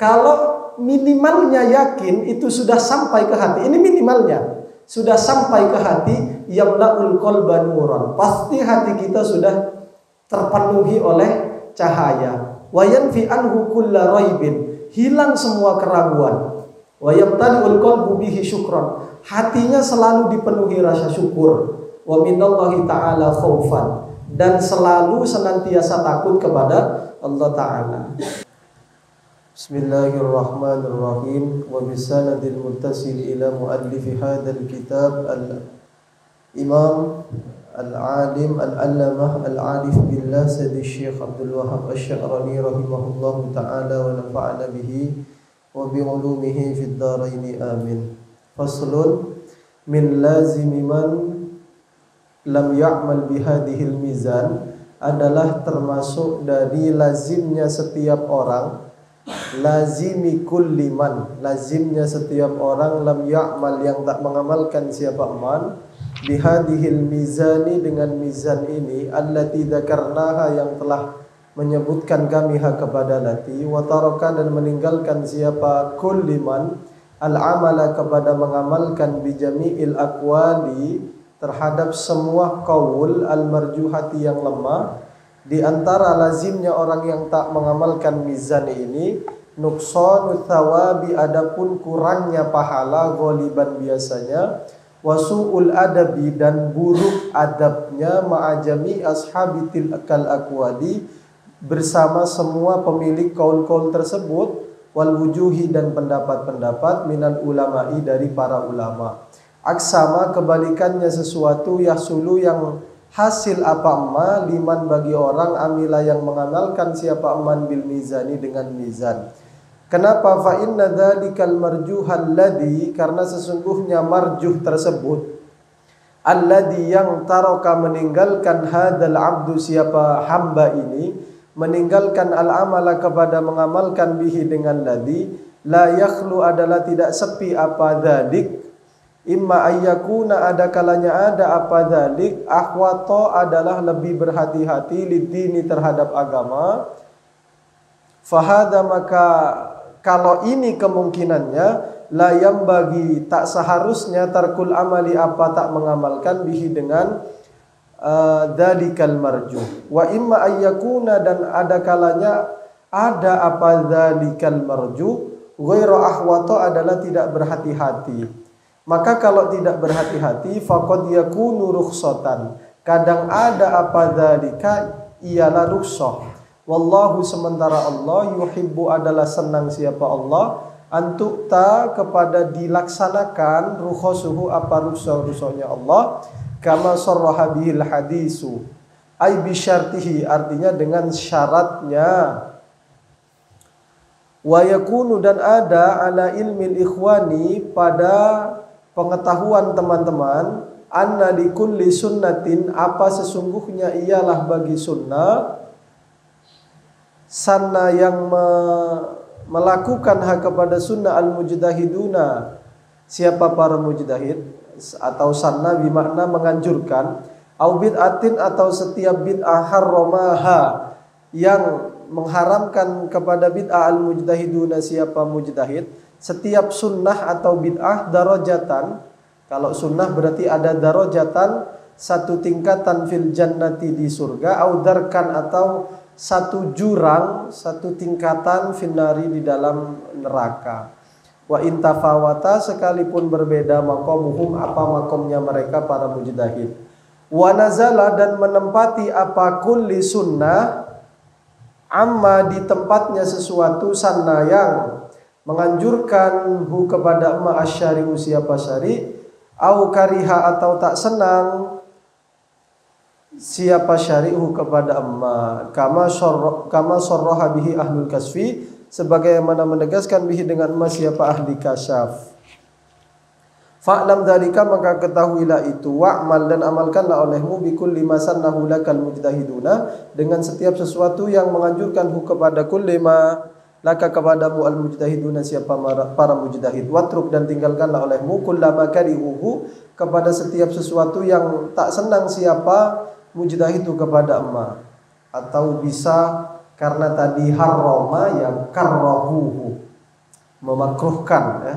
Kalau minimalnya yakin itu sudah sampai ke hati, ini minimalnya sudah sampai ke hati, yamla'ul qalba nuran, pasti hati kita sudah terpenuhi oleh cahaya. Wa yanfi anhu kulla raibin, hilang semua keraguan. Wa yamtali'ul qalbu bihi syukran, hatinya selalu dipenuhi rasa syukur. Wa minallahi ta'ala khaufan, dan selalu senantiasa takut kepada Allah Ta'ala. Bismillahirrahmanirrahim. Wa bisanadil muttasil ila muallifi hadzal kitab al-imam al-alim al-allamah al-arif billah Sayyidi Syekh Abdul Wahhab Asy-Sya'rani rahimahullahu ta'ala wa nafa'ana bihi wa bi ulumihi fid dharain amin. Faslun min lazimi man lam ya'mal bihadihil mizan, adalah termasuk dari lazimnya setiap orang, lazimi kulli man, lazimnya setiap orang, lam ya'mal yang tak mengamalkan siapa man, bihadihil mizani dengan mizan ini, allati dzakarnaha yang telah menyebutkan kami kepada lati, wa taraka dan meninggalkan siapa kulli man, al-amala kepada mengamalkan bijami'il aqwali terhadap semua qaul al-marjuhati yang lemah. Di antara lazimnya orang yang tak mengamalkan mizan ini, nuqsanu thawabi, adapun kurangnya pahala, ghaliban biasanya, wasu'ul adabi dan buruk adabnya, ma'ajami ashabitil akal aqwali bersama semua pemilik qaul-qaul tersebut, wal wujuhi dan pendapat-pendapat, minal ulama'i dari para ulama. Aksama kebalikannya sesuatu, yahsulu yang hasil apa ma, liman bagi orang, amila yang mengamalkan siapa man bil mizani dengan mizan. Kenapa? Fa inna dzalikal marjuhal ladzi, karena sesungguhnya marjuh tersebut, alladzi yang taraka meninggalkan hadal abdu siapa hamba ini, meninggalkan al-amala kepada mengamalkan bihi dengan ladzi, la yakhlu adalah tidak sepi apa dzalik, imma ayyakuna ada kalanya ada apa dzalik, ahwato adalah lebih berhati-hati, lidini terhadap agama. Fahada maka kalau ini kemungkinannya, la yang bagi tak seharusnya, tarkul amali apa tak mengamalkan bihi dengan dzalikal marjuh. Wa imma ayyakuna dan ada kalanya ada apa dzalikal marjuh, ghairu ahwato adalah tidak berhati-hati. Maka kalau tidak berhati-hati, faqad yakunu rukhsatan, kadang ada apa dzalika ialah rukhsah. Wallahu sementara Allah, yuhibbu adalah senang siapa Allah, antukta kepada dilaksanakan rukhsuhu apa rukhsahnya Allah, kama sarraha bihil hadisu ay bi syartihi, artinya dengan syaratnya. Wa yakunu dan ada ala ilmil ikhwani pada pengetahuan teman-teman, anna li kulli sunnatin apa sesungguhnya ialah bagi sunnah, sanna yang melakukan hak kepada sunnah al-mujtahiduna siapa para mujtahid, atau sanna bimakna menganjurkan, au bid'atin atau setiap bid'ah harramaha yang mengharamkan kepada bid'ah al-mujtahiduna siapa mujtahid, setiap sunnah atau bid'ah darajatan, kalau sunnah berarti ada darajatan satu tingkatan fil jannati di surga, au darkan atau satu jurang, satu tingkatan finari di dalam neraka. Wa intafawata sekalipun berbeda maqamuhum apa makomnya mereka para mujtahid. Wa nazala dan menempati apa kulli sunnah amma di tempatnya sesuatu sanna yang menganjurkan hu kepada ma asyari'u siapa syari', au kariha atau tak senang siapa syari'u kepada amma, kama sarraha bihi ahlul kasfi, sebagaimana menegaskan bihi dengan ma siapa ahli kasyaf. Fa'lam dzalika maka ketahuilah itu, wa'mal dan amalkanlah olehmu bikulli ma sannahu lakal mujtahiduna dengan setiap sesuatu yang menganjurkan hu kepada kulli ma laka kepadamu al-mujtahiduna siapa para mujtahid, watruk dan tinggalkanlah olehmu kullama karihuhu kepada setiap sesuatu yang tak senang siapa mujtahidu kepada emma, atau bisa karena tadi harrama yang karrahuhu, memakruhkan ya.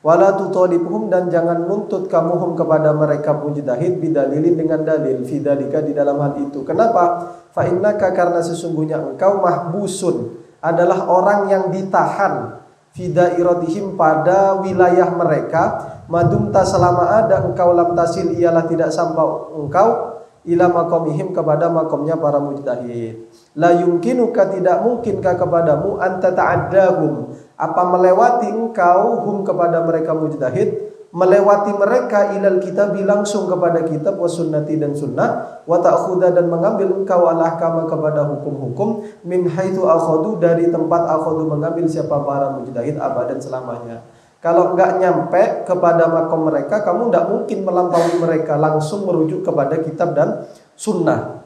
Wala tutalibhum, dan jangan nuntut kamu kepada mereka mujtahid bidalilin dengan dalil fidzalika di dalam hal itu. Kenapa? Fa innaka, karena sesungguhnya engkau mahbusun adalah orang yang ditahan fidairatihim pada wilayah mereka, madumta selama ada engkau lam tasil ialah tidak sampai engkau ila maqamihim kepada makomnya para mujtahid. La yumkinuka, tidak mungkinkah kepadamu anta ta'addahum, apa melewati engkau hum kepada mereka mujtahid, melewati mereka ilal kitab langsung kepada kitab wa sunnati dan sunnah, wa ta'khudha dan mengambil engkau al-ahkama kepada hukum-hukum min haitsu akhadu dari tempat akhadu mengambil siapa para mujtahid abadan selamanya. Kalau enggak nyampe kepada makom mereka, kamu enggak mungkin melampaui mereka, langsung merujuk kepada kitab dan sunnah.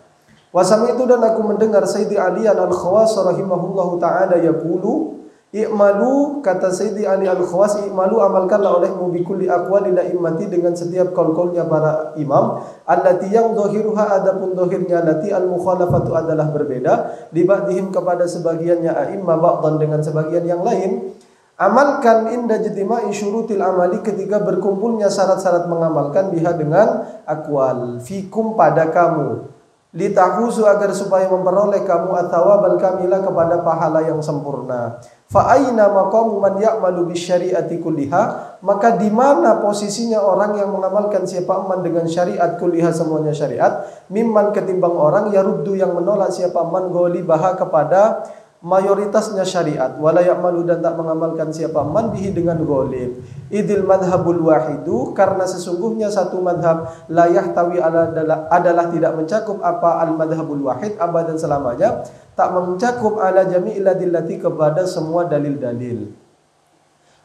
Wasami itu, dan aku mendengar Sayyidi Ali Al-Khawas rahimahullahu ta'ala yaqulu, i'malu, kata Sayyidi Ali Al-Khawas, i'malu, amalkanlah olehmu bikulli aqwali la'immati, dengan setiap qaul-qaulnya para imam, allati yang dhahiruha, adapun dhahirnya allati al-mukhalafatu adalah berbeda, diba'dihim kepada sebagiannya a'immah ba'dan dengan sebagian yang lain. Amalkan inda jtima'i syurutil amali, ketika berkumpulnya syarat-syarat mengamalkan, biha dengan aqwal, fikum pada kamu, litahuzu agar supaya memperoleh kamu athawabal kamila kepada pahala yang sempurna. Fa aina maqamu man ya'malu bisyari'ati kulliha, maka di mana posisinya orang yang mengamalkan siapa man dengan syariat kulliha semuanya syariat, mimman ketimbang orang yaruddu yang menolak siapa man ghalibaha kepada mayoritasnya syariat, wala ya'malu dan tak mengamalkan siapa man bihi dengan ghalib. Idil madhabul wahidu, karena sesungguhnya satu madhab la yahtawi adalah tidak mencakup apa al madhabul wahid abadan selamanya, tak mencakup ala jami'il adillati kepada semua dalil-dalil.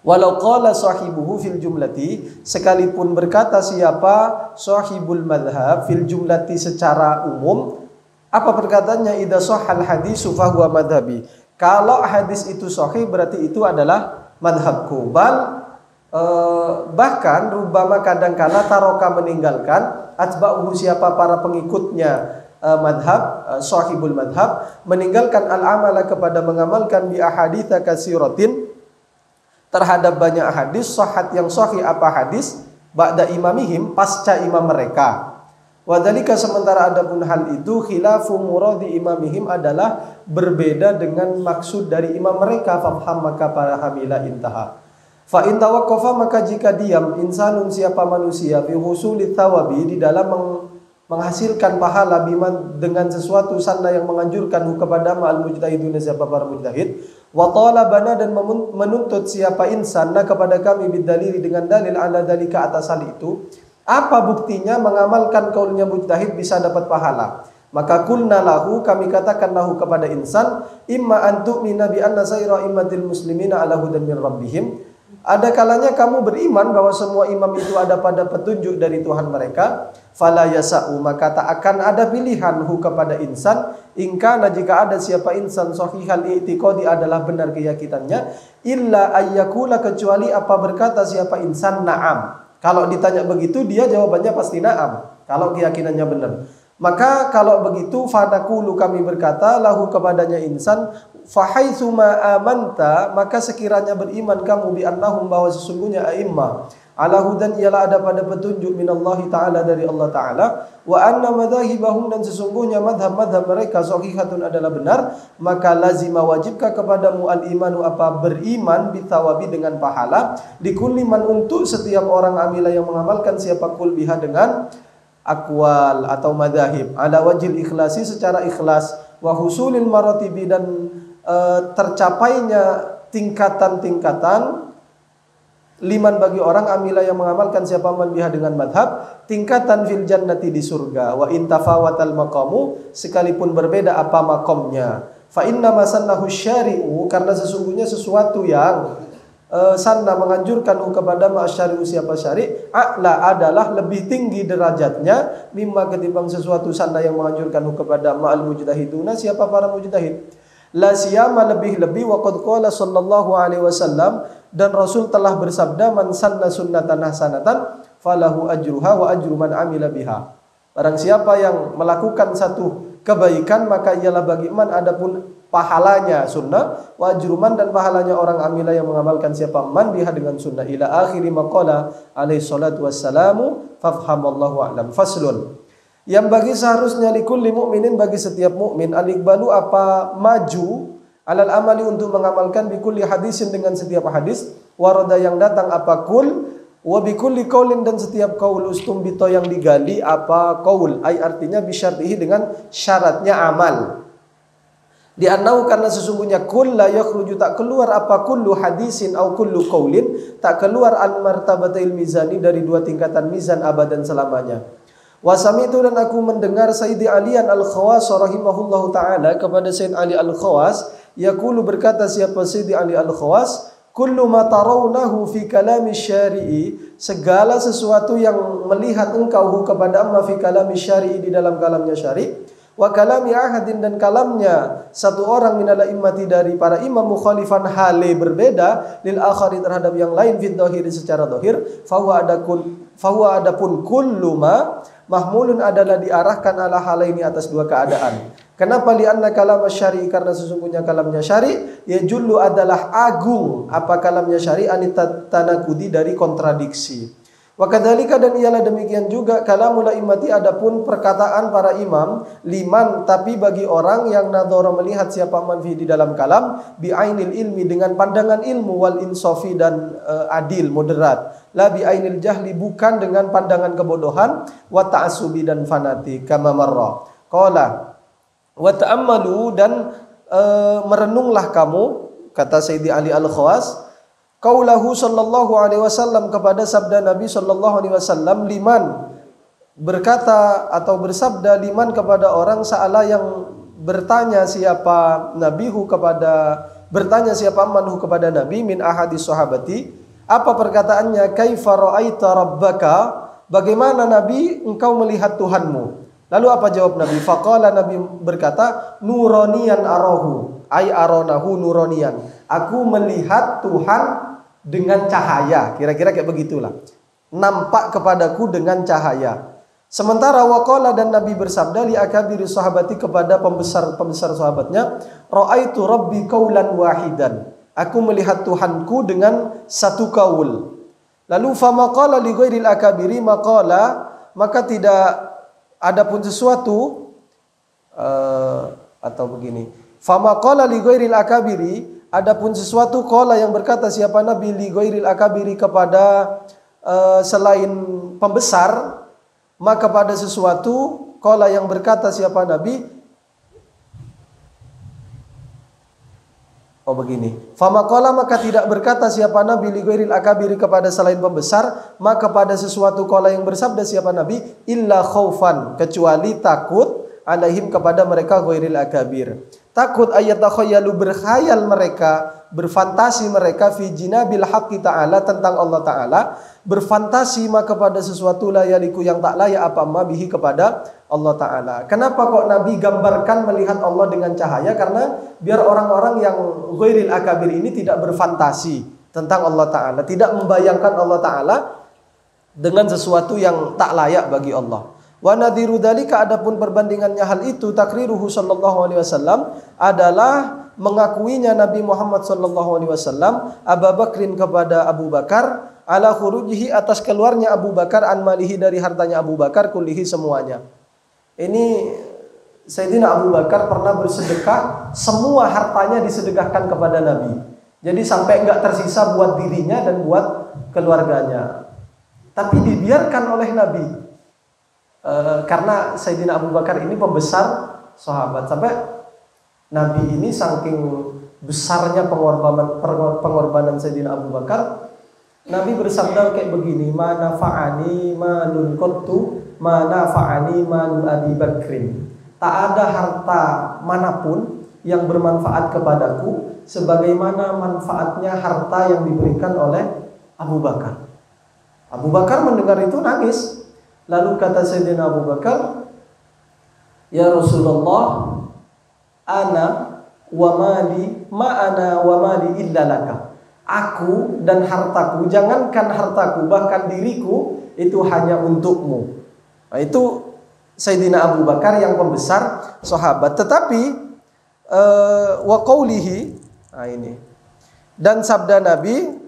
Walau qala sahibuhu fil jumlati, sekalipun berkata siapa sahibul madhab fil jumlati secara umum, apa perkataannya? Idza shahhal hadisu fa huwa madhabi, kalau hadis itu sahih berarti itu adalah madhabku. Bahkan rubama kadangkala taroka meninggalkan atba'uhu siapa para pengikutnya madhab, sahibul madhab meninggalkan al-amala kepada mengamalkan bi ahaditsa katsiratin terhadap banyak hadis, sahhat yang sahih apa hadis ba'da imamihim pasca imam mereka. Wadhalika sementara adapun hal itu khilafu muradi imamihim adalah berbeda dengan maksud dari imam mereka, fafham maka para hamila intaha. Fa in tawaqqafa maka jika diam insanun siapa manusia fi husulit thawabi di dalam menghasilkan pahala biman dengan sesuatu sanna yang menganjurkan kepada ma'al mujtahidun siapa para mujtahid, wa talabana dan menuntut siapa insanna kepada kami bidalili dengan dalil ala dalika atas hal itu. Apa buktinya mengamalkan kaulnya mujtahid bisa dapat pahala? Maka kulna lahu, kami katakan lahu kepada insan, imma antu mina bi anna sayra immatil muslimina ala hudan min rabbihim. Ada kalanya kamu beriman bahwa semua imam itu ada pada petunjuk dari Tuhan mereka. Fala yasa'u, maka tak akan ada pilihan hu kepada insan, ingkana jika ada siapa insan sahihal i'tiqadi adalah benar keyakinannya, illa ayyakula kecuali apa berkata siapa insan na'am. Kalau ditanya begitu dia jawabannya pasti na'am, kalau keyakinannya benar. Maka kalau begitu fadakulu kami berkata lahu kepadanya insan, fahaitsu ma amanta, maka sekiranya beriman kamu bi annahum bahwa sesungguhnya a'immah ala hudan ialah ada pada petunjuk minallahi ta'ala dari Allah ta'ala, wa anna madhahibahum dan sesungguhnya madhab-madhab mereka sahihatun adalah benar, maka lazima wajibkah kepadamu al-imanu apa beriman bithawabi dengan pahala, likulli man untuk setiap orang amila yang mengamalkan siapa kul biha dengan akwal atau madhahib, ala wajil ikhlasi secara ikhlas, wa husulil maratibi dan tercapainya tingkatan-tingkatan, liman bagi orang amila yang mengamalkan siapa man biha dengan madhab, tingkatan fil jannati di surga, wa intafawatal maqamu sekalipun berbeda apa makomnya, fa inna masannahu syari'u karena sesungguhnya sesuatu yang sanna menganjurkan kepada ma'asyari'u siapa syari' a'la adalah lebih tinggi derajatnya mimma ketimbang sesuatu sanna yang menganjurkan kepada ma'al mujtahiduna siapa para mujtahid. La siyama lebih-lebih wa qad qala sallallahu alaihi wasallam dan Rasul telah bersabda man sanna sunnatan hasanatan falahu ajruha wa ajru man amila biha. Barang siapa yang melakukan satu kebaikan maka ialah bagi man adapun pahalanya sunnah, wa ajruman dan pahalanya orang amila yang mengamalkan siapa man biha dengan sunnah, ila akhiri maqala alaihi salatu wassalamu fafhamallahu a'lam. Faslun. Yang bagi seharusnya likulli mu'minin, bagi setiap mukmin, al-iqbalu apa maju alal amali untuk mengamalkan bikulli hadisin dengan setiap hadis, warada yang datang apa kul, wa bikulli qaulin dan setiap qaul ustumbito yang digali apa qaul, ay artinya bisyartihi dengan syaratnya amal. Di annahu karena sesungguhnya kul la yakhruju tak keluar apa kullu hadisin au kullu qaulin, tak keluar al martabatil mizani dari dua tingkatan mizan abadan selamanya. Wasami'tu dan aku mendengar Sayyidi Alian Al-Khawas rahimahullahu ta'ala kepada Sayyid Ali Al-Khawas yaqulu berkata siapa Sayyidi Ali Al-Khawas, kullu ma tarawnahu fi kalami syari'i, segala sesuatu yang melihat engkau kepada amma fi kalami syari'i di dalam kalamnya syari', wa kalami ahadin dan kalamnya satu orang minal immati dari para imam mukhalifan hale berbeda lil akhari terhadap yang lain fid dhahiri secara dhahir, fahuwa adapun kullu ma mahmulun adalah diarahkan ala halaini atas dua keadaan. Kenapa? Lianna kalam syari, karena sesungguhnya kalamnya syari ya jullu adalah agung apa kalamnya syari anit tanakudi dari kontradiksi. Wa kadzalika dan ialah demikian juga kalamul immati adapun perkataan para imam liman tapi bagi orang yang nadhara melihat siapa man fi di dalam kalam bi ainil ilmi dengan pandangan ilmu wal insafi dan adil moderat, la bi ainil jahli bukan dengan pandangan kebodohan, wa ta'assubi dan fanatik kama marra qala wa ta'ammalu dan merenunglah kamu, kata Sayyidi Ali Al-Khawas, qaulahu sallallahu alaihi wasallam kepada sabda Nabi sallallahu alaihi wasallam, liman berkata atau bersabda liman kepada orang sa'ala yang bertanya siapa nabihu kepada bertanya siapa manhu kepada Nabi min ahadis sahabati, apa perkataannya, kaifa ra'aita rabbaka, bagaimana Nabi engkau melihat Tuhanmu? Lalu apa jawab Nabi? Faqala, Nabi berkata, nuraniyan arahu, ay aronahu nuraniyan, aku melihat Tuhan dengan cahaya, kira-kira kayak begitulah, nampak kepadaku dengan cahaya. Sementara waqala dan Nabi bersabda li akabiri sahabati kepada pembesar sahabatnya, ra'aitu rabbi qaulan wahidan, aku melihat Tuhanku dengan satu kaul. Lalu famaqala li ghairil akabiri maqala, maka tidak adapun sesuatu atau begini, famaqala li ghairil akabiri, adapun sesuatu qala yang berkata siapa Nabi li ghairil akabiri kepada selain pembesar, maka pada sesuatu qala yang berkata siapa Nabi begini, famaqala maka tidak berkata siapa Nabi li ghairil akabiri kepada selain pembesar, maka pada sesuatu qala yang bersabda siapa Nabi illa khaufan, kecuali takut alaihim kepada mereka ghairil akabir, takut ayat takhayyalu berkhayal mereka, berfantasi mereka fi jinabil haqqi ta'ala tentang Allah Ta'ala, berfantasi maka pada sesuatu la yaliku yang tak layak apa ma bihi kepada Allah Ta'ala. Kenapa kok Nabi gambarkan melihat Allah dengan cahaya? Karena biar orang-orang yang ghairil akabir ini tidak berfantasi tentang Allah Ta'ala, tidak membayangkan Allah Ta'ala dengan sesuatu yang tak layak bagi Allah. Wa nadhiru dzalika, adapun perbandingannya hal itu, takriruhu sallallahu alaihi wasallam adalah mengakuinya Nabi Muhammad sallallahu alaihi wasallam Abu Bakrin kepada Abu Bakar, ala khurujihi atas keluarnya Abu Bakar an malihi dari hartanya Abu Bakar kullihi semuanya. Ini Sayyidina Abu Bakar pernah bersedekah, semua hartanya disedekahkan kepada Nabi. Jadi sampai enggak tersisa buat dirinya dan buat keluarganya. Tapi dibiarkan oleh Nabi. Karena Sayyidina Abu Bakar ini pembesar sahabat, sampai Nabi ini saking besarnya pengorbanan Sayyidina Abu Bakar, Nabi bersabda kayak begini, mana fa'ani manun qattu mana fa'ani manu Abi Bakrin, tak ada harta manapun yang bermanfaat kepadaku sebagaimana manfaatnya harta yang diberikan oleh Abu Bakar. Abu Bakar mendengar itu nangis. Lalu kata Sayyidina Abu Bakar, ya Rasulullah, ana wa mali ma'ana wa mali illa laka, aku dan hartaku, jangankan hartaku, bahkan diriku itu hanya untukmu. Nah, itu Sayyidina Abu Bakar yang pembesar sahabat. Tetapi wa qawlihi, nah ini, dan sabda Nabi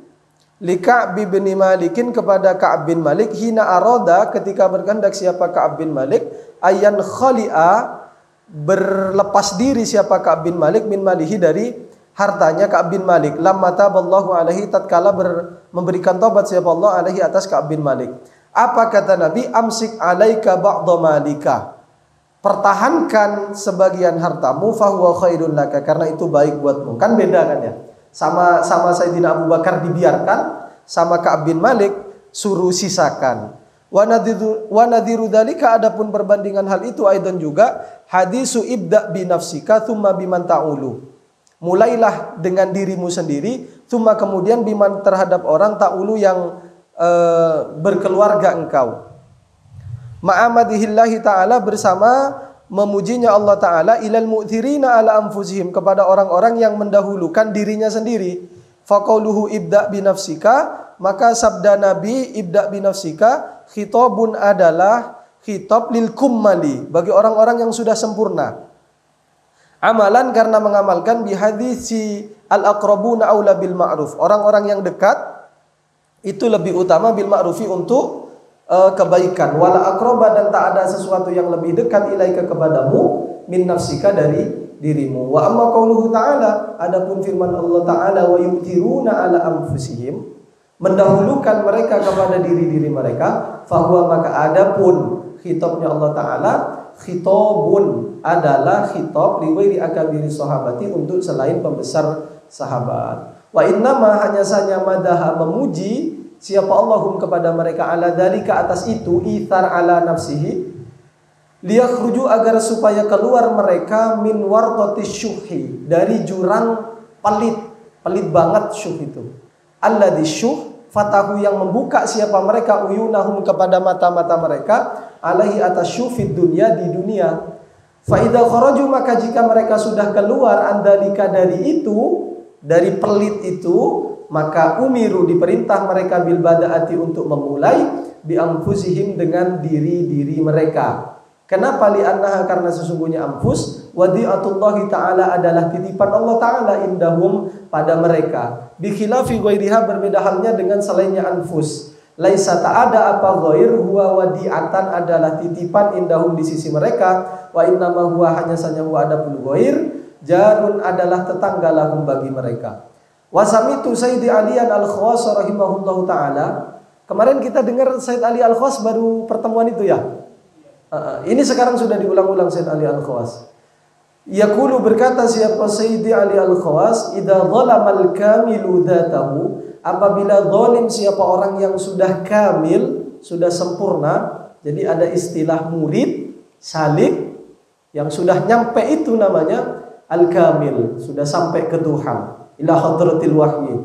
li Ka'b bin Malikin kepada Ka'b bin Malik hina aroda ketika berkehendak siapa Ka'b bin Malik ayan khali'a berlepas diri siapa Ka'b bin Malik min malihi dari hartanya Ka'b bin Malik lamma taballahu alaihi tatkala memberikan taubat siapa Allah alaihi atas Ka'b bin Malik. Apa kata Nabi? Amsik alaika ba'dha malika, pertahankan sebagian hartamu fahuwa khairun laka, karena itu baik buatmu. Kan beda kan ya, sama Sayyidina Abu Bakar dibiarkan, sama Ka'b bin Malik suruh sisakan. Wa nadhiru dzalika, adapun perbandingan hal itu aidan juga hadisu ibda bi nafsika thumma biman ta'ulu, mulailah dengan dirimu sendiri, thumma kemudian biman terhadap orang ta'ulu yang berkeluarga engkau. Ma'amadihillahi ta'ala bersama memujinya Allah Ta'ala ilal mu'thirina ala anfusihim kepada orang-orang yang mendahulukan dirinya sendiri. Faqauluhu ibda binafsika, maka sabda Nabi ibda binafsika khitabun adalah khitab lil kummali, bagi orang-orang yang sudah sempurna. Amalan karena mengamalkan bihadisi al-aqrabuna aula bil ma'ruf, orang-orang yang dekat itu lebih utama bil ma'rufi untuk kebaikan. Wala aqraba, dan tak ada sesuatu yang lebih dekat ilaika kepadamu min nafsika dari dirimu. Wa amma qauluhu ta'ala, adapun firman Allah Ta'ala wa yu'thiruna ala anfusihim, mendahulukan mereka kepada diri-diri mereka, fahuwa, maka adapun khitabnya Allah Ta'ala khitabun adalah khitab liwairi akabiri sahabati, untuk selain pembesar sahabat. Wa innama, hanya saja madaha memuji siapa Allahum kepada mereka ala dalika atas itu, ithar ala nafsihi, liyakhruju agar supaya keluar mereka min warqatis syuhi, dari jurang pelit banget syuh itu. Alladzi syuh fatahu, yang membuka siapa mereka uyunahum kepada mata-mata mereka alaihi atas syuh fid dunya, di dunia. Fa idza kharaju, maka jika mereka sudah keluar andalika dari itu, dari pelit itu, maka umiru diperintah mereka bil badaati untuk memulai bi anfusihim dengan diri-diri mereka. Kenapa? Li'annaha, karena sesungguhnya anfus wadi'atullahi ta'ala adalah titipan Allah Ta'ala indahum pada mereka. Bi khilafi ghairiha, berbeda halnya dengan selainnya anfus. Laisa ta'ada apa ghair huwa wadi'atan adalah titipan indahum di sisi mereka, wa innama huwa, hanya saja huwa adapun ghair jarun adalah tetangga lahum bagi mereka. Wasamitu Sayyidi Ali Al-Khawas rahimahullahu ta'ala. Kemarin kita dengar Sayyid Ali Al-Khawas baru pertemuan itu ya. Ini sekarang sudah diulang-ulang Sayyid Ali Al-Khawas. Yaqulu, berkata siapa Sayyidi Ali Al-Khawas, idza dhalamal kamilu dzatahu, apabila zalim siapa orang yang sudah kamil, sudah sempurna. Jadi ada istilah murid, salik, yang sudah nyampe itu namanya al-kamil, sudah sampai ke Tuhan, ila hadratil wahyi,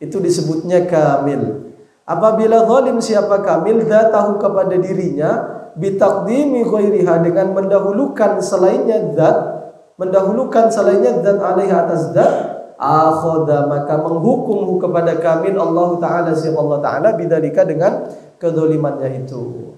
itu disebutnya kamil. Apabila zalim siapa kamil, dzatahu kepada dirinya, bitaqdimi ghairiha, dengan mendahulukan selainnya zat, alaihi atas zat, akhoda, maka menghukum kepada kamil Allah Ta'ala siapa Allah Ta'ala bidzalika, dengan kedzalimannya itu.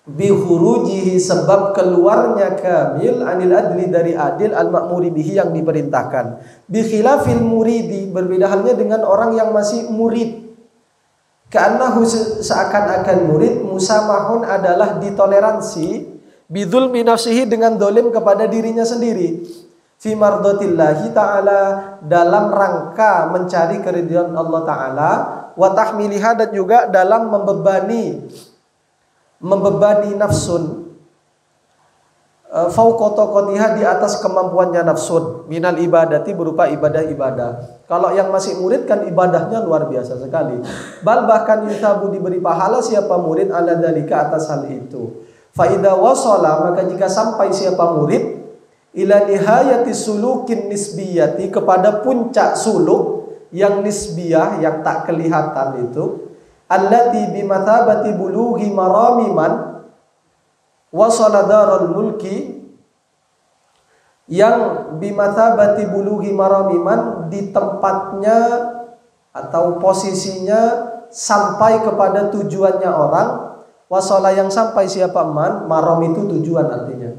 Bihurujihi, sebab keluarnya kamil, anil adli, dari adil, al-ma'muri bihi, yang diperintahkan. Bikhilafil muridi, berbeda halnya dengan orang yang masih murid. Ka'annahu, seakan-akan murid, musamahun adalah ditoleransi, bidzulmi nafsihi, dengan dolim kepada dirinya sendiri, fi mardatillahi ta'ala, dalam rangka mencari keridhaan Allah Ta'ala, wa tahmiliha, dan juga dalam membebani nafsun fauqa taqatiha, di atas kemampuannya nafsun, minal ibadati, berupa ibadah-ibadah. Kalau yang masih murid kan ibadahnya luar biasa sekali. Bal, bahkan yuthabu, diberi pahala siapa murid ala dzalika, atas hal itu. Fa idza wasala, maka jika sampai siapa murid ila nihayati sulukin nisbiyati, kepada puncak suluk yang nisbiyah, yang tak kelihatan itu, allati bimathabati bulughi maramiman wasala darul mulki, yang bimathabati bulughi maramiman, di tempatnya atau posisinya sampai kepada tujuannya orang, wasala, yang sampai siapa man, maram itu tujuan artinya,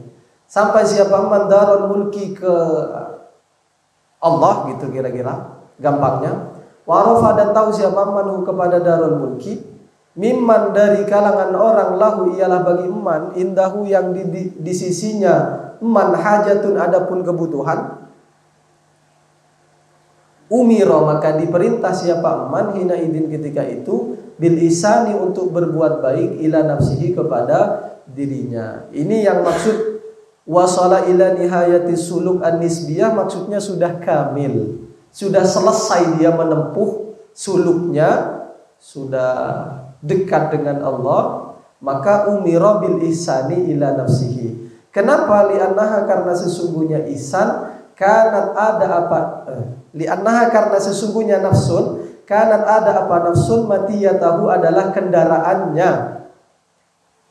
sampai siapa man darul mulki ke Allah gitu kira-kira gampangnya. Warafa dan tahu siapa man kepada darul mulki mimman dari kalangan orang lahu ialah bagi man indahu yang di sisinya man hajatun adapun kebutuhan. Umiro maka diperintah siapa man hina idin ketika itu bil isani untuk berbuat baik ila nafsihi kepada dirinya. Ini yang maksud wasala ila nihayati suluk an-nisbiyah, maksudnya sudah kamil, sudah selesai dia menempuh suluknya, sudah dekat dengan Allah, maka umira bil ihsani ila nafsihi. Kenapa? Li'annaha karena sesungguhnya ihsan kanat ada apa? Li'annaha karena sesungguhnya nafsun kanat ada apa? Nafsun matiyatahu adalah kendaraannya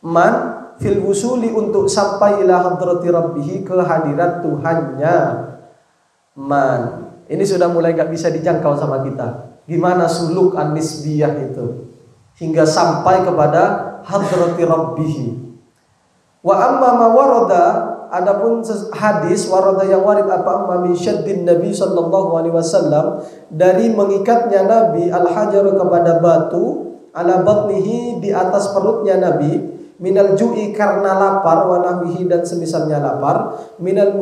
man fil wusuli untuk sampai ila hadrati rabbih ke hadirat Tuhannya. Man ini sudah mulai gak bisa dijangkau sama kita. Gimana suluk an-nisbiyah itu hingga sampai kepada hadrati rabbih. Wa amma ma warada, adapun hadis warada yang warid apa amma min syaddin Nabi sallallahu alaihi wasallam dari mengikatnya Nabi al-hajar kepada batu ala batnihi di atas perutnya Nabi minal ju'i karena lapar wa nahwihi dan semisalnya lapar minal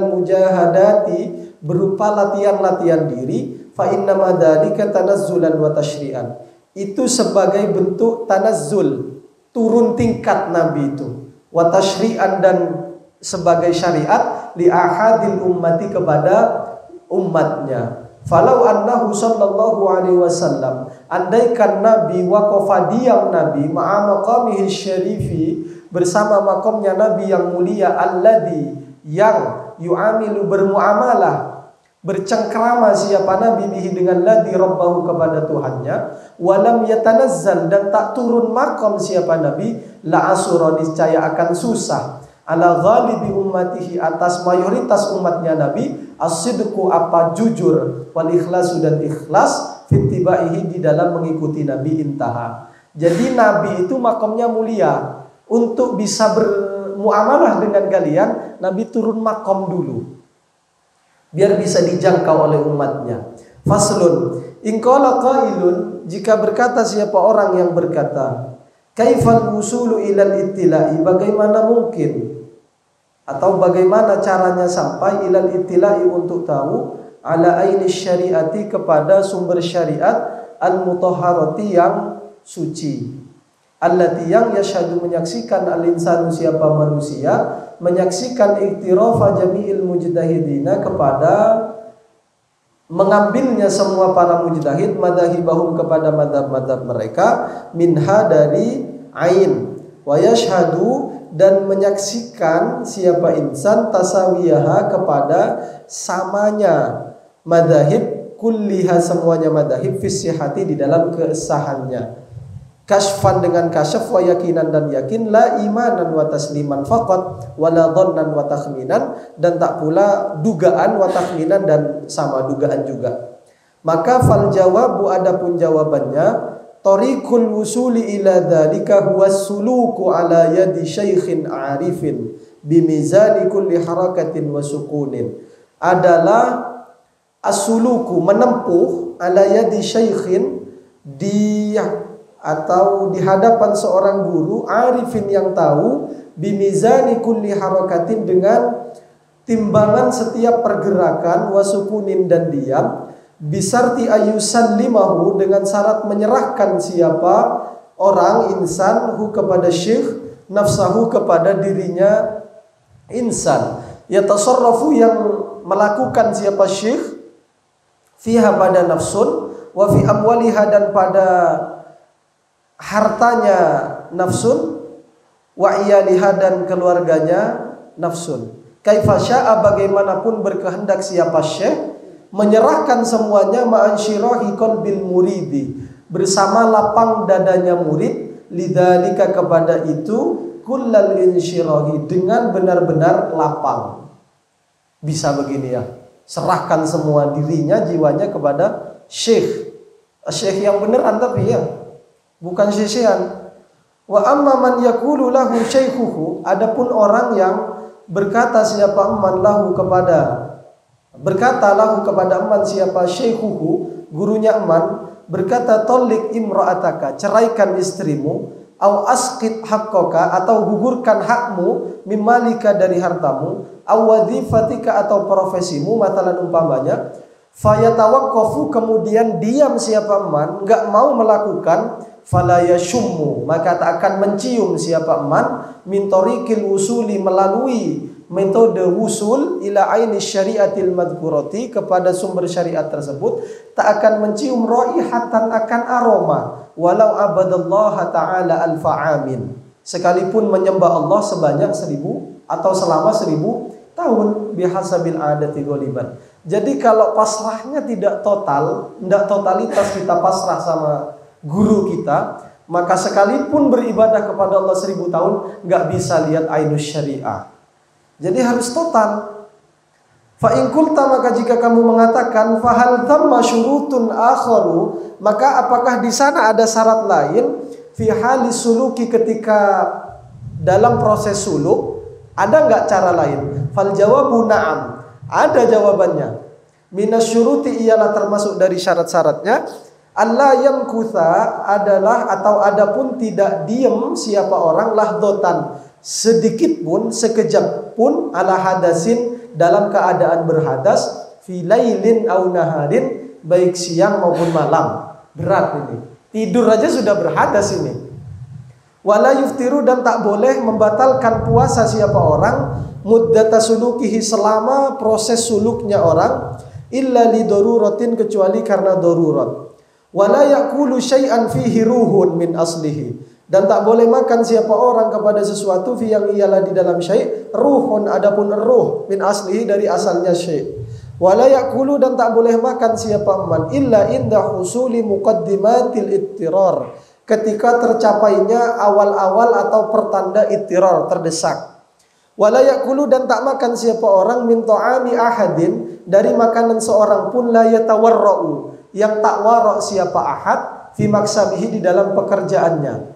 mujahadati berupa latihan-latihan diri fa inna madzalika tanazzulan wa tashri'an, itu sebagai bentuk tanazzul turun tingkat Nabi itu, wa tashri'an dan sebagai syariat li ahadil ummati kepada umatnya. Falau annahu sallallahu alaihi wasallam, andaikan Nabi waqafa diam Nabi ma'a maqamihi syarifi bersama makamnya Nabi yang mulia alladhi yang yu'amilu bermuamalah bercengkrama siapa Nabi bihi dengan ladhi rabbahu kepada Tuhannya, walam yatanazzal dan tak turun makam siapa Nabi la asura niscaya akan susah ala ghalibi ummatihi atas mayoritas umatnya Nabi as-sidqu apa jujur wal ikhlasu dan ikhlas fittibaihi di dalam mengikuti Nabi intaha. Jadi Nabi itu makamnya mulia, untuk bisa bermuamalah dengan kalian Nabi turun makam dulu biar bisa dijangkau oleh umatnya. Faslun in qala qailun, jika berkata siapa orang yang berkata kaifal wusulu ilal ittila'i, bagaimana mungkin atau bagaimana caranya sampai ilal ittila'i untuk tahu ala aini syariati kepada sumber syariat al mutahharati yang suci, allati yang yashhadu menyaksikan al insanu siapa manusia menyaksikan iktirafa jami'il mujtahidina kepada mengambilnya semua para mujtahid madahibahum kepada madhab-madhab mereka minha dari ain wa yashhadu dan menyaksikan siapa insan tasawiyaha kepada samanya madhahib kulliha semuanya madhahib fisihati di dalam kesahannya, kasfan dengan kasyaf wa yakinan dan yakin, la imanan wa tasliman faqat wala dhannan wa takhminan dan tak pula dugaan wa takhminan dan sama dugaan juga. Maka fal jawabu adapun jawabannya tariqul wusuli ila dzalika huwa suluku ala yadi syaikhin arifin bimizani kulli harakatin wa sukunin, adalah as-suluku menempuh ala yadi syaikhin di atau di hadapan seorang guru arifin yang tahu bimizani kulli harakatin dengan timbangan setiap pergerakan wa sukunin dan diam bisarti ayusallimahu dengan syarat menyerahkan siapa orang insan hu kepada syekh nafsahu kepada dirinya insan yatasarrafu yang melakukan siapa syekh fiha pada nafsun wa fi amwaliha dan pada hartanya nafsun wa iyaliha dan keluarganya nafsun. Kaifa syaa bagaimanapun berkehendak siapa syekh menyerahkan semuanya ma'an syirahi qalbil muridi bersama lapang dadanya murid lidzalika kepada itu kullal insyirahi dengan benar-benar lapang. Bisa begini ya, serahkan semua dirinya jiwanya kepada syekh. Syekh yang beneran tapi ya bukan syekhan. Wa amma man yaqulu lahu syaikhuhu, adapun orang yang berkata lahu kepada eman siapa syaikhuhu, gurunya eman, berkata tolik imra'ataka, ceraikan istrimu, au asqit haqqaka, atau gugurkan hakmu, mimmalika dari hartamu, au wadhifatika, atau profesimu, matalan umpamanya, fayatawaqqafu, kemudian diam siapa eman, enggak mau melakukan, fala yashummu, maka tak akan mencium siapa eman, min tariqil usuli, melalui metode wusul ila aini syariatil madhkurati, kepada sumber syariat tersebut, tak akan mencium raihatan, akan aroma, walau abadallaha ta'ala alfa'amin, sekalipun menyembah Allah sebanyak 1000 atau selama 1000 tahun, bihasabil adati ghaliban. Jadi kalau pasrahnya tidak total, tidak totalitas kita pasrah sama guru kita, maka sekalipun beribadah kepada Allah 1000 tahun nggak bisa lihat ainus syariah. Jadi harus total. Fa in qulta, maka jika kamu mengatakan fahal thamma syurutun akharu, maka apakah di sana ada syarat lain, fi halis suluki, ketika dalam proses suluk ada nggak cara lain? Fal jawabu na'am, ada jawabannya. Minasyuruti, ialah termasuk dari syarat-syaratnya, Allah yang kutha adalah, atau adapun tidak diam siapa orang, lahdotan, sedikit pun, sekejap pun, ala hadasin, dalam keadaan berhadas, filailin au naharin, baik siang maupun malam. Berat ini, tidur aja sudah berhadas ini. Wala yuftiru, dan tak boleh membatalkan puasa siapa orang, muddata sulukihi, selama proses suluknya orang, illa li daruratin, kecuali karena darurat. Wala yakulu syai'an fihi ruhun min aslihi, dan tak boleh makan siapa orang kepada sesuatu fi, yang ialah di dalam syai' ruhun, adapun ruh, min aslihi, dari asalnya syai'. Wala yakulu, dan tak boleh makan siapa man, illa inda husuli muqaddimatil ittirar, ketika tercapainya awal-awal atau pertanda ittirar, terdesak. Wala yakulu, dan tak makan siapa orang min ta'ami ahadin, dari makanan seorang pun, la yatawarra'u, yang tak warok siapa ahad, fi maksamihi, di dalam pekerjaannya.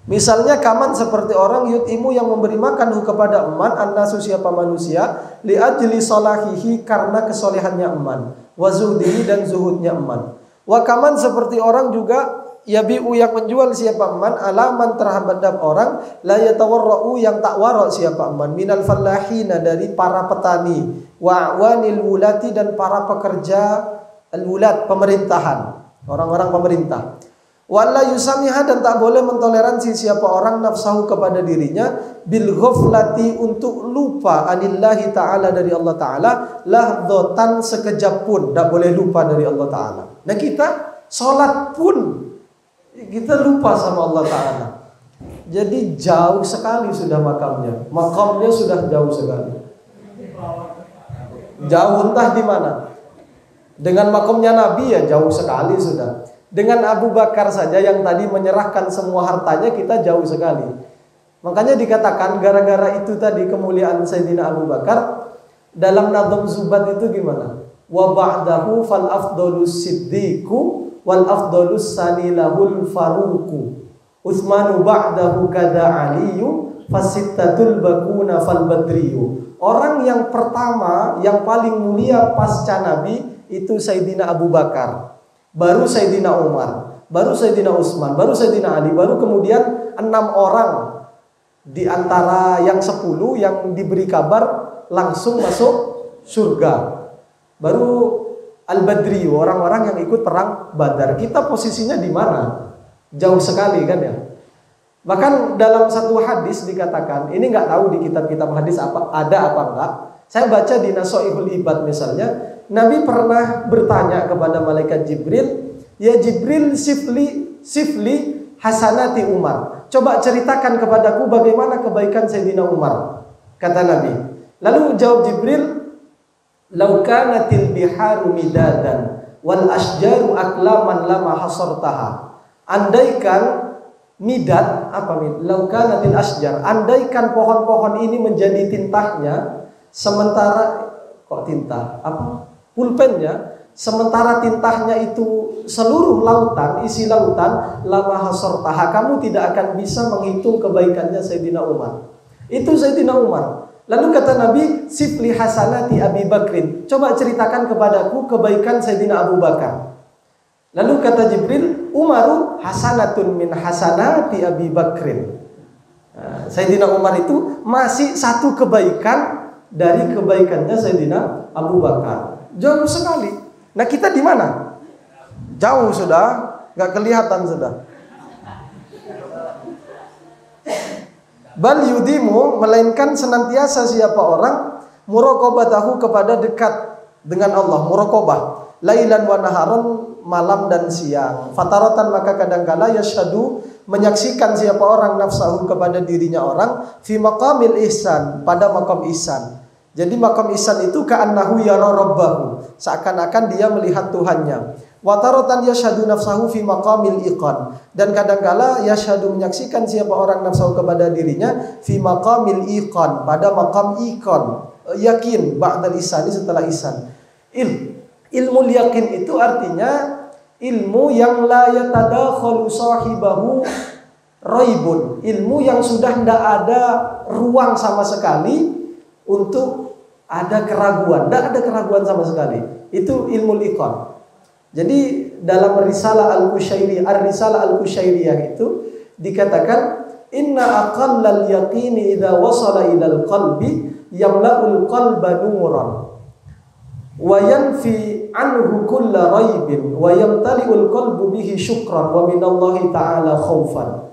Misalnya kaman seperti orang yutimu, yang memberi makan kepada eman, annasu, siapa manusia, li ajli salahihi, karena kesolehannya eman, wa zuhdihi, dan zuhudnya eman. Wa kaman seperti orang juga, yabi'u, yang menjual siapa eman, alaman terhadap orang, la yatawarra'u, yang tak warok siapa eman, minal fallahina, dari para petani, wa awanil wulati, dan para pekerja al-wulat, pemerintahan, orang-orang pemerintah. Wala yusamiha, dan tak boleh mentoleransi siapa orang nafsahu, kepada dirinya, bil ghaflati, untuk lupa, anillahi ta'ala, dari Allah ta'ala, lahdotan, sekejap pun, tak boleh lupa dari Allah ta'ala. Nah kita sholat pun kita lupa sama Allah ta'ala. Jadi jauh sekali sudah makamnya sudah jauh sekali, jauh entah di mana. Dengan makamnya Nabi ya jauh sekali sudah. Dengan Abu Bakar saja yang tadi menyerahkan semua hartanya, kita jauh sekali. Makanya dikatakan gara-gara itu tadi kemuliaan Sayyidina Abu Bakar, dalam Nadham Zubat itu gimana? Wa ba'dahu fal afdalus siddiqu wal afdalus sanilahul faruqu, Utsmanu ba'dahu kada aliyu fasittatul bakuna fal badriyu. Orang yang pertama, yang paling mulia pasca Nabi itu Sayyidina Abu Bakar, baru Sayyidina Umar, baru Sayyidina Utsman, baru Sayyidina Ali, baru kemudian 6 orang di antara yang 10 yang diberi kabar langsung masuk surga. Baru Al-Badri, orang-orang yang ikut perang Badar. Kita posisinya di mana? Jauh sekali kan ya. Bahkan dalam satu hadis dikatakan, ini nggak tahu di kitab-kitab hadis ada apa enggak. Saya baca di Nasoihul Ibad misalnya, Nabi pernah bertanya kepada malaikat Jibril, ya Jibril, sifli hasanati Umar. Coba ceritakan kepadaku bagaimana kebaikan Sayyidina Umar. Kata Nabi. Lalu jawab Jibril, lau kanatil biharu midadan wal asjaru aklaman lama hasartaha. Andaikan midad, lau kanatil asjar, andaikan pohon-pohon ini menjadi tintanya, sementara kok tinta? Pulpennya, sementara tintahnya itu seluruh lautan, isi lautan, lama hasortaha, kamu tidak akan bisa menghitung kebaikannya Sayyidina Umar. Itu Sayyidina Umar. Lalu kata Nabi, sifli hasanati Abi Bakrin, coba ceritakan kepadaku kebaikan Sayyidina Abu Bakar. Lalu kata Jibril, Umaru hasanatun min hasanati Abi Bakrin. Sayyidina Umar itu masih satu kebaikan dari kebaikannya Sayyidina Abu Bakar. Jauh sekali. Nah, kita di mana? Jauh sudah, nggak kelihatan sudah. Bal yudimu, melainkan senantiasa siapa orang muraqabatahu, kepada dekat dengan Allah, muraqabah, lailan wa naharon, malam dan siang. Fataratan, maka kadangkala yashhadu, menyaksikan siapa orang nafsahu, kepada dirinya orang, fi maqamil ihsan, pada maqam ihsan. Jadi maqam ihsan itu ka'annahu yara rabbahu, seakan-akan dia melihat Tuhannya. Wa taratan yashhadu nafsahu fi maqamil iqan, dan kadangkala yashhadu, menyaksikan siapa orang nafsahu, kepada dirinya, fi maqamil iqan, pada maqam iqan, yakin, ba'dal ihsan, setelah ihsan. Ilmu yakin itu artinya ilmu yang la yatadakhalu sahibahu raibun, ilmu yang sudah tidak ada ruang sama sekali untuk ada keraguan, tidak ada keraguan sama sekali. Itu ilmu iqan. Jadi dalam Risalah Al-Qushairiyah itu dikatakan, inna aqallal yaqini idza wasala ilal qalbi yamla'ul qalba nuran wa yanfi anhu kulla raibin wa yamtali'ul qalbu bihi syukran wa minallahi ta'ala khaufan.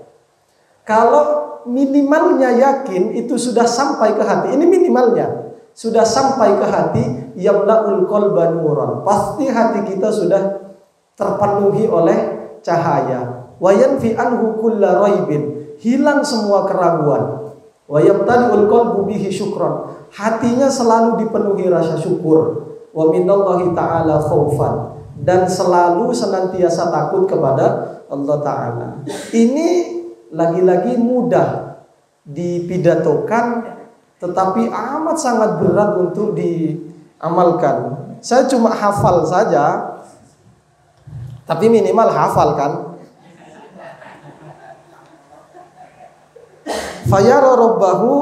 Kalau minimalnya yakin itu sudah sampai ke hati, ini minimalnya sudah sampai ke hati, yamla'ul qalba nuran, pasti hati kita sudah terpenuhi oleh cahaya. Wa yanfi anhu kulla raibin, hilang semua keraguan. Wa yamtali'ul qalbu bihi syukran, hatinya selalu dipenuhi rasa syukur. Wa minallahi ta'ala khaufan, dan selalu senantiasa takut kepada Allah Ta'ala. Ini lagi-lagi mudah dipidatokan, tetapi amat sangat berat untuk diamalkan. Saya cuma hafal saja, tapi minimal hafal kan. Fayara rabbahu,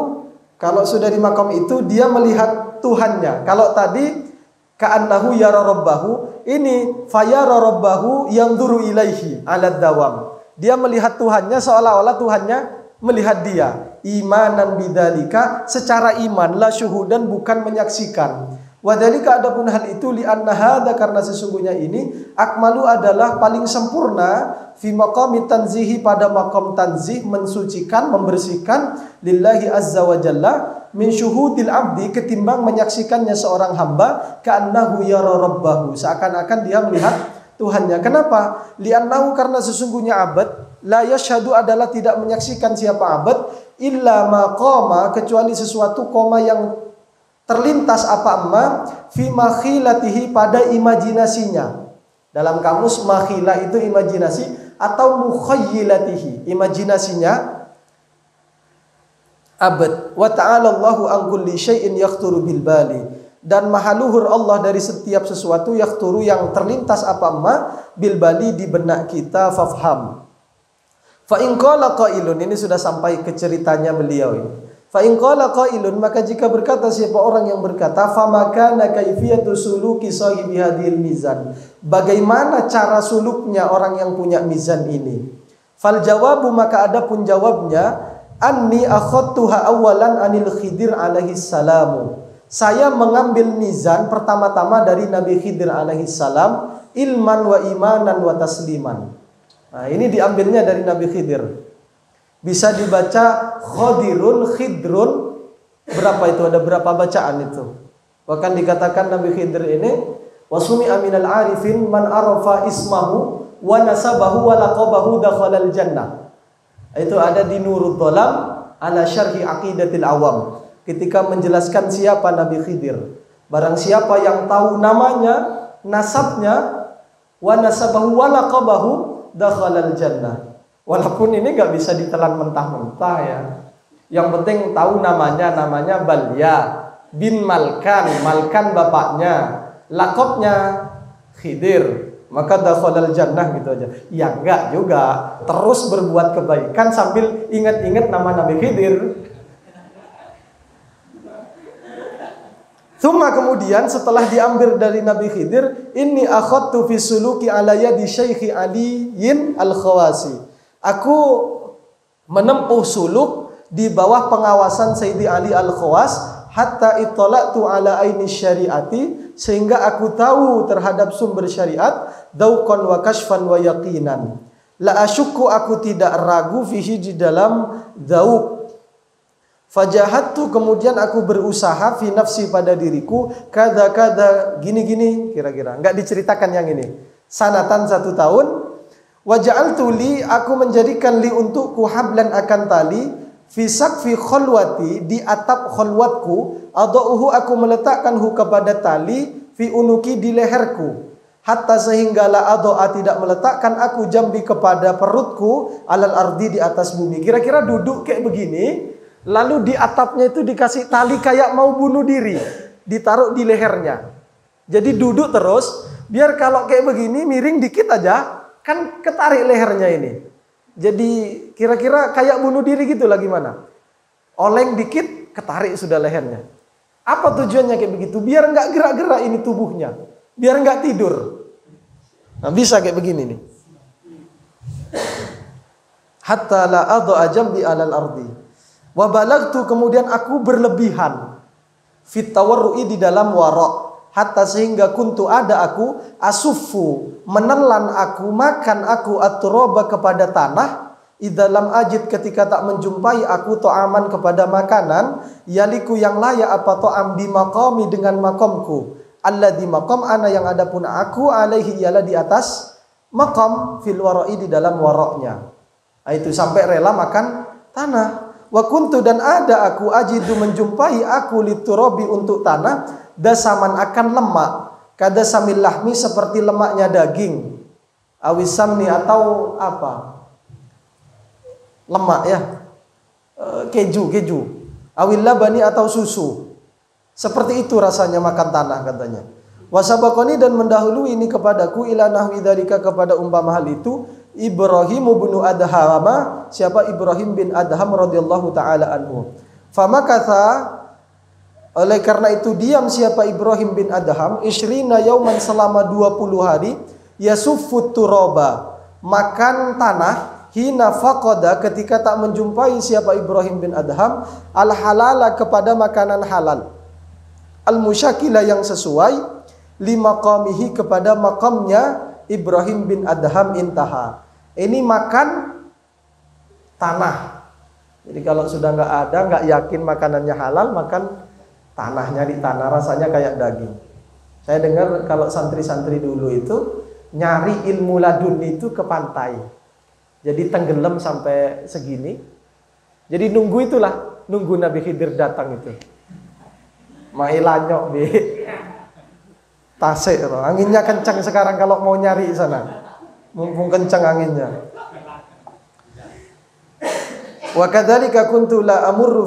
kalau sudah di makam itu dia melihat Tuhannya. Kalau tadi ka'annahu yara rabbahu, ini fayara rabbahu yanzuru ilaihi alad dawam, dia melihat Tuhannya seolah-olah Tuhannya melihat dia. Imanan bidzalika, secara iman, la syuhudan, bukan menyaksikan. Wadzalika, adapun hal itu, li'anna hadza, karena sesungguhnya ini, akmalu, adalah paling sempurna, fi maqami tanzihi, pada maqam tanzih, mensucikan, membersihkan, lillahi azza wa jalla, min syuhudil abdi, ketimbang menyaksikannya seorang hamba, ka'annahu yara rabbahu, seakan-akan dia melihat Tuhannya. Kenapa? Li'annahu, karena sesungguhnya abad, la yashhadu, adalah tidak menyaksikan siapa abad, illa maqama, kecuali sesuatu koma yang terlintas apa amma, fi makhilatihi, pada imajinasinya. Dalam kamus makhila itu imajinasi, atau mukhayyilatihi, imajinasinya abad. Wa ta'ala Allahu an kulli syai'in yaqturu bil bali, dan maha luhur Allah dari setiap sesuatu, yaqturu, yang terlintas apa amma, bil bali, di benak kita, fafham. Fa in qala qailun, ini sudah sampai ke ceritanya beliau ini. Fa in qala qailun, maka jika berkata siapa orang yang berkata, fa makana kaifiyatu suluki sahibi hadhil mizan, bagaimana cara suluknya orang yang punya mizan ini? Fal jawabu, maka adapun jawabnya, anni akhadtuha awalan anil Khidir alaihi salamu, saya mengambil mizan pertama-tama dari Nabi Khidir alaihi salam, ilman wa imanan wa tasliman. Nah, ini diambilnya dari Nabi Khidir. Bisa dibaca khodirun, khidrun. Berapa itu? Ada berapa bacaan itu? Bahkan dikatakan Nabi Khidir ini, wasumi aminal arifin man arafa ismahu wa nasabahu wa laqabahu dakhalal jannah. Itu ada di Nurul Dhalam ala syarhi aqidatil awam, ketika menjelaskan siapa Nabi Khidir. Barang siapa yang tahu namanya, nasabnya, wa nasabahu wa laqabahu dakhalal jannah. Walaupun ini gak bisa ditelan mentah-mentah ya. Yang penting tahu namanya Balya bin Malkan, Malkan bapaknya. Lakopnya Khidir, maka dakhalal jannah gitu aja. Ya enggak juga, terus berbuat kebaikan sambil ingat-ingat nama Nabi Khidir. Tsumma kemudian setelah diambil dari Nabi Khidir, inni akhadtu fi suluki ala yadi Syekh Aliyin Al-Khawasi. Aku menempuh suluk di bawah pengawasan Sayyidi Ali Al-Khawas hatta ittala'tu ala aini syariati, sehingga aku tahu terhadap sumber syariat, dauqan wa kashfan wa yaqinan. La asyukku, aku tidak ragu, fihi di dalam dauq. Fajahattu, kemudian aku berusaha, fi nafsi pada diriku, kada gini-gini kira-kira. Enggak diceritakan yang ini. Sanatan 1 tahun. Waja'altu li, aku menjadikan li untukku hablan akan tali, fi saqfi khalwati, di atap khalwatku, adauhu, aku meletakkanhu kepada tali, fi unuki, di leherku. Hatta sehingga la adoa, tidak meletakkan aku jambi kepada perutku, alal ardi, di atas bumi. Kira-kira duduk kayak begini, lalu di atapnya itu dikasih tali kayak mau bunuh diri, ditaruh di lehernya. Jadi duduk terus, biar kalau kayak begini miring dikit aja, kan ketarik lehernya ini. Jadi kira-kira kayak bunuh diri gitu lah gimana? Oleng dikit, ketarik sudah lehernya. Apa tujuannya kayak begitu? Biar nggak gerak-gerak ini tubuhnya, biar nggak tidur. Nah, bisa kayak begini nih. Hatta la adha jambi alal ardi. Wa balagtu, kemudian aku berlebihan, fit tawarru'i, di dalam warok, hatta sehingga kuntu, ada aku, asufu, menelan aku, makan aku, at-turaba, kepada tanah, idalam ajid, ketika tak menjumpai aku, to'aman, kepada makanan, yaliku, yang layak apa to'am, di maqami, dengan makomku, alladhi maqam ana, yang ada pun aku, alaihi, ialah di atas maqam, fil waro'i, di dalam waroknya. Nah, itu sampai rela makan tanah. Wa kuntu, dan ada aku, ajidu, menjumpai aku, liturabi, untuk tanah, dasaman, akan lemak, kada samil lahmi, seperti lemaknya daging, awisamni, atau apa, lemak ya, keju, awil labani, atau susu, seperti itu rasanya makan tanah, katanya. Wasabaqani, dan mendahului ini kepadaku, ila nahwi dzalika, kepada umpama hal itu, Ibrahim bin Adham, siapa Ibrahim bin Adham radhiyallahu taala anhu. Famakatha, oleh karena itu diam siapa Ibrahim bin Adham, isyrina yauman, selama 20 hari, yasuffut turaba, makan tanah, hina faqada, ketika tak menjumpai siapa Ibrahim bin Adham, al halala, kepada makanan halal, al musyakila, yang sesuai, limaqamihi, kepada makamnya Ibrahim bin Adham, intaha. Ini makan tanah. Jadi kalau sudah nggak ada, nggak yakin makanannya halal, makan tanah, nyari tanah, rasanya kayak daging. Saya dengar kalau santri-santri dulu itu nyari ilmu laduni itu ke pantai. Jadi tenggelam sampai segini. Jadi nunggu itulah, nunggu Nabi Khidir datang itu. Mailanyok be. Tasik, anginnya kencang sekarang kalau mau nyari sana. Mumpung kencang anginnya. Wa kadzalika kuntu la amurru